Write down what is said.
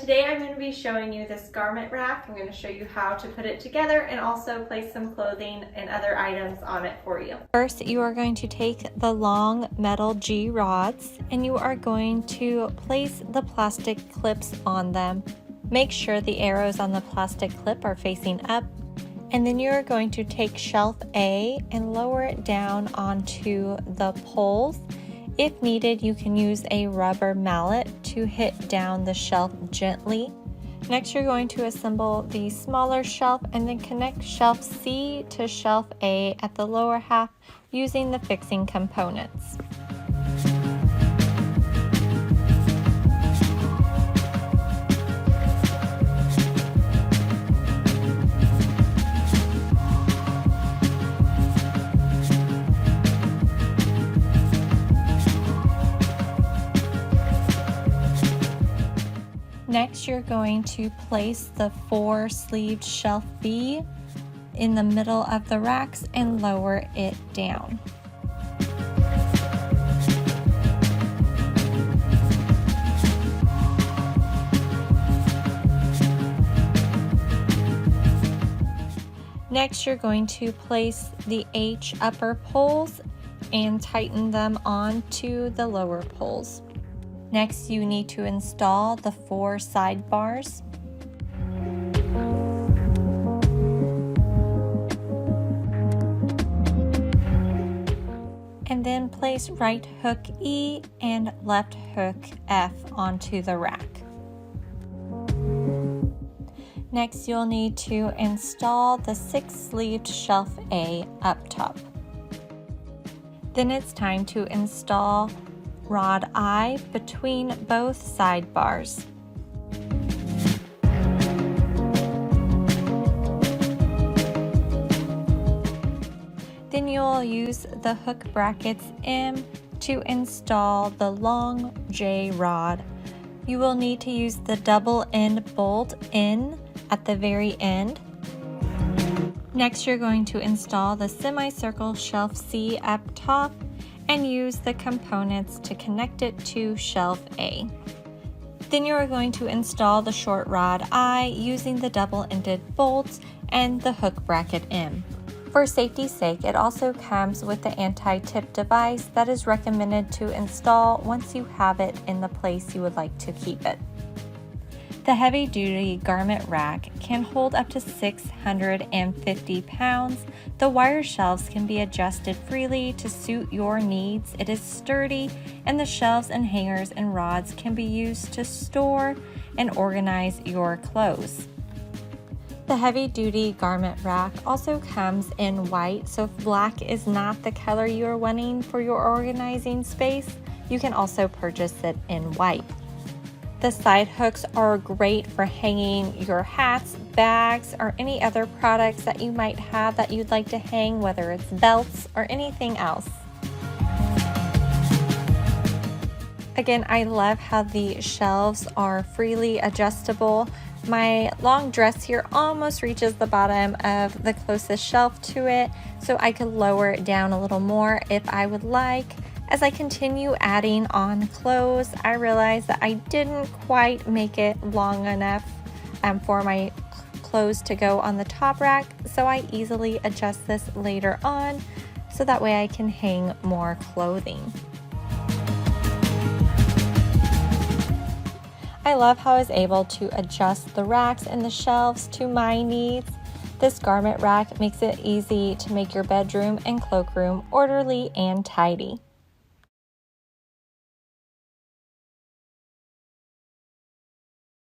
today I'm going to be showing you this garment rack. I'm going to show you how to put it together and also place some clothing and other items on it for you. First, you are going to take the long metal G rods and you are going to place the plastic clips on them. Make sure the arrows on the plastic clip are facing up, and then you're going to take shelf A and lower it down onto the poles. If needed, you can use a rubber mallet to hit down the shelf gently. Next, you're going to assemble the smaller shelf and then connect shelf C to shelf A at the lower half using the fixing components. Next, you're going to place the 4-sleeved shelf B in the middle of the racks and lower it down. Next, you're going to place the H upper poles and tighten them onto the lower poles. Next, you need to install the 4 sidebars. And then place right hook E and left hook F onto the rack. Next, you'll need to install the 6-sleeved shelf A up top. Then it's time to install rod I between both sidebars. Then you'll use the hook brackets M to install the long J rod. You will need to use the double end bolt in at the very end. Next, you're going to install the semicircle shelf C up top and use the components to connect it to shelf A. Then you are going to install the short rod I using the double-ended bolts and the hook bracket M. For safety's sake, it also comes with the anti-tip device that is recommended to install once you have it in the place you would like to keep it. The heavy-duty garment rack can hold up to 650 pounds. The wire shelves can be adjusted freely to suit your needs. It is sturdy, and the shelves and hangers and rods can be used to store and organize your clothes. The heavy-duty garment rack also comes in white, so if black is not the color you are wanting for your organizing space, you can also purchase it in white. The side hooks are great for hanging your hats, bags, or any other products that you might have that you'd like to hang, whether it's belts or anything else. Again, I love how the shelves are freely adjustable. My long dress here almost reaches the bottom of the closest shelf to it, so I could lower it down a little more if I would like. As I continue adding on clothes, I realized that I didn't quite make it long enough for my clothes to go on the top rack, so I easily adjust this later on so that way I can hang more clothing. I love how I was able to adjust the racks and the shelves to my needs. This garment rack makes it easy to make your bedroom and cloakroom orderly and tidy.